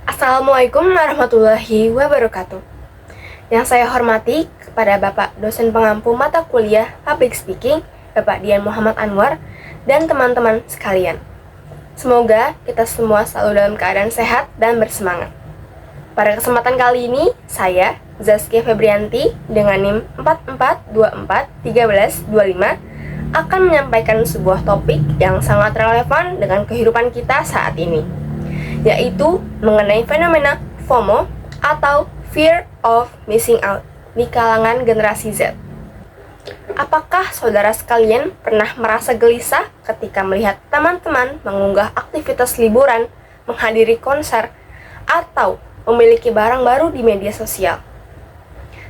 Assalamualaikum warahmatullahi wabarakatuh. Yang saya hormati kepada Bapak dosen pengampu mata kuliah Public Speaking, Bapak Dian Muhammad Anwar, dan teman-teman sekalian. Semoga kita semua selalu dalam keadaan sehat dan bersemangat. Pada kesempatan kali ini, saya, Zaskia Febrianti, dengan NIM 44241325, akan menyampaikan sebuah topik yang sangat relevan dengan kehidupan kita saat ini, yaitu mengenai fenomena FOMO atau Fear of Missing Out di kalangan generasi Z. Apakah saudara sekalian pernah merasa gelisah ketika melihat teman-teman mengunggah aktivitas liburan, menghadiri konser, atau memiliki barang baru di media sosial?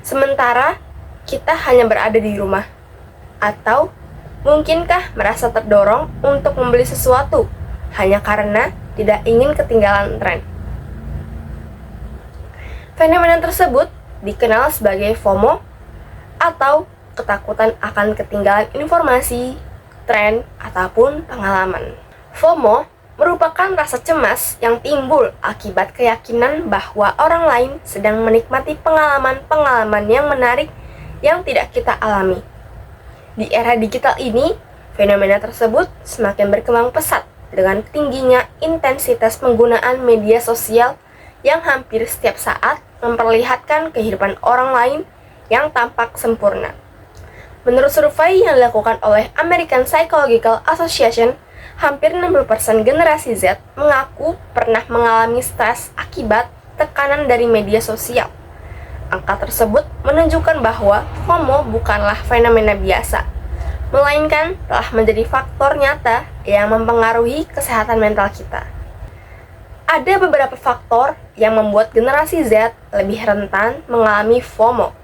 Sementara kita hanya berada di rumah. Atau mungkinkah merasa terdorong untuk membeli sesuatu hanya karena tidak ingin ketinggalan tren? Fenomena tersebut dikenal sebagai FOMO atau ketakutan akan ketinggalan informasi, tren, ataupun pengalaman. FOMO merupakan rasa cemas yang timbul akibat keyakinan bahwa orang lain sedang menikmati pengalaman-pengalaman yang menarik yang tidak kita alami. Di era digital ini, fenomena tersebut semakin berkembang pesat dengan tingginya intensitas penggunaan media sosial yang hampir setiap saat memperlihatkan kehidupan orang lain yang tampak sempurna. Menurut survei yang dilakukan oleh American Psychological Association, hampir 60% generasi Z mengaku pernah mengalami stres akibat tekanan dari media sosial. Angka tersebut menunjukkan bahwa FOMO bukanlah fenomena biasa, melainkan telah menjadi faktor nyata yang mempengaruhi kesehatan mental kita. Ada beberapa faktor yang membuat generasi Z lebih rentan mengalami FOMO.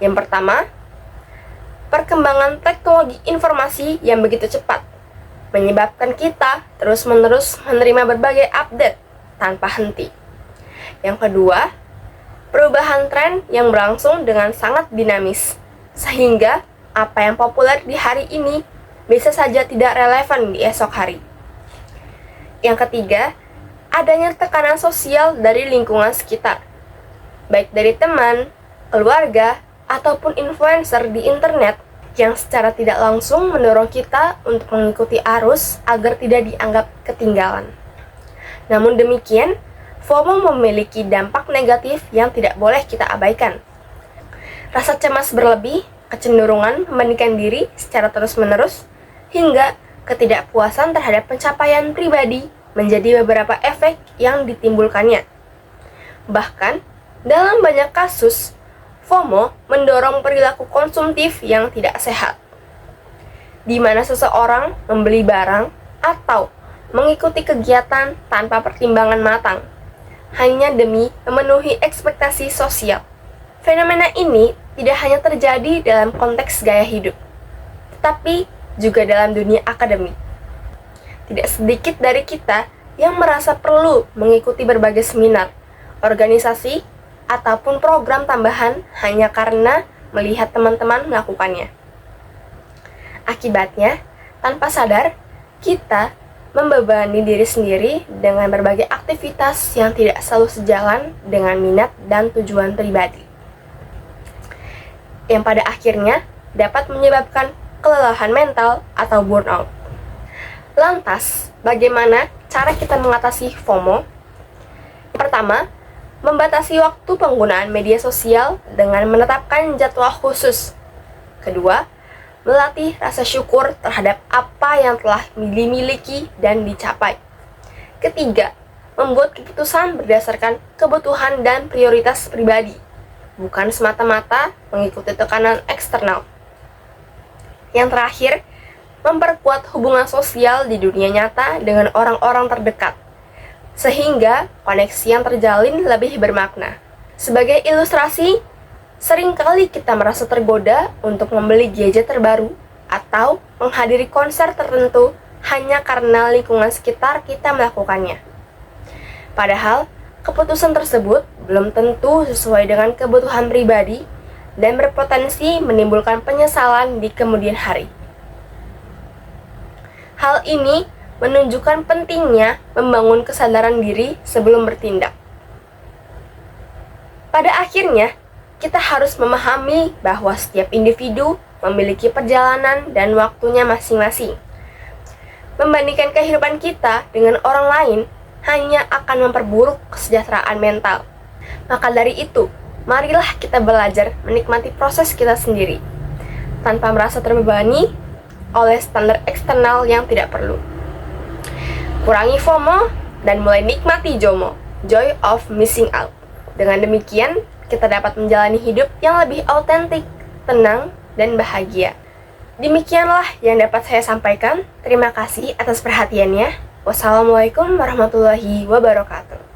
Yang pertama, perkembangan teknologi informasi yang begitu cepat menyebabkan kita terus-menerus menerima berbagai update tanpa henti. Yang kedua, perubahan tren yang berlangsung dengan sangat dinamis, sehingga apa yang populer di hari ini bisa saja tidak relevan di esok hari. Yang ketiga, adanya tekanan sosial dari lingkungan sekitar, baik dari teman, keluarga, ataupun influencer di internet yang secara tidak langsung mendorong kita untuk mengikuti arus agar tidak dianggap ketinggalan. Namun demikian, FOMO memiliki dampak negatif yang tidak boleh kita abaikan. Rasa cemas berlebih, kecenderungan membandingkan diri secara terus-menerus, hingga ketidakpuasan terhadap pencapaian pribadi menjadi beberapa efek yang ditimbulkannya. Bahkan, dalam banyak kasus, FOMO mendorong perilaku konsumtif yang tidak sehat, di mana seseorang membeli barang atau mengikuti kegiatan tanpa pertimbangan matang, hanya demi memenuhi ekspektasi sosial. Fenomena ini tidak hanya terjadi dalam konteks gaya hidup, tetapi juga dalam dunia akademik. Tidak sedikit dari kita yang merasa perlu mengikuti berbagai seminar, organisasi, ataupun program tambahan hanya karena melihat teman-teman melakukannya. Akibatnya, tanpa sadar, kita membebani diri sendiri dengan berbagai aktivitas yang tidak selalu sejalan dengan minat dan tujuan pribadi, yang pada akhirnya dapat menyebabkan kelelahan mental atau burnout. Lantas, bagaimana cara kita mengatasi FOMO? Pertama, membatasi waktu penggunaan media sosial dengan menetapkan jadwal khusus. Kedua, melatih rasa syukur terhadap apa yang telah dimiliki dan dicapai. Ketiga, membuat keputusan berdasarkan kebutuhan dan prioritas pribadi, bukan semata-mata mengikuti tekanan eksternal. Yang terakhir, memperkuat hubungan sosial di dunia nyata dengan orang-orang terdekat, sehingga koneksi yang terjalin lebih bermakna. Sebagai ilustrasi, seringkali kita merasa tergoda untuk membeli gadget terbaru atau menghadiri konser tertentu hanya karena lingkungan sekitar kita melakukannya. Padahal, keputusan tersebut belum tentu sesuai dengan kebutuhan pribadi dan berpotensi menimbulkan penyesalan di kemudian hari. Hal ini menunjukkan pentingnya membangun kesadaran diri sebelum bertindak. Pada akhirnya, kita harus memahami bahwa setiap individu memiliki perjalanan dan waktunya masing-masing. Membandingkan kehidupan kita dengan orang lain hanya akan memperburuk kesejahteraan mental. Maka dari itu, marilah kita belajar menikmati proses kita sendiri, tanpa merasa terbebani oleh standar eksternal yang tidak perlu. Kurangi FOMO dan mulai nikmati JOMO, Joy of Missing Out. Dengan demikian, kita dapat menjalani hidup yang lebih autentik, tenang, dan bahagia. Demikianlah yang dapat saya sampaikan. Terima kasih atas perhatiannya. Wassalamualaikum warahmatullahi wabarakatuh.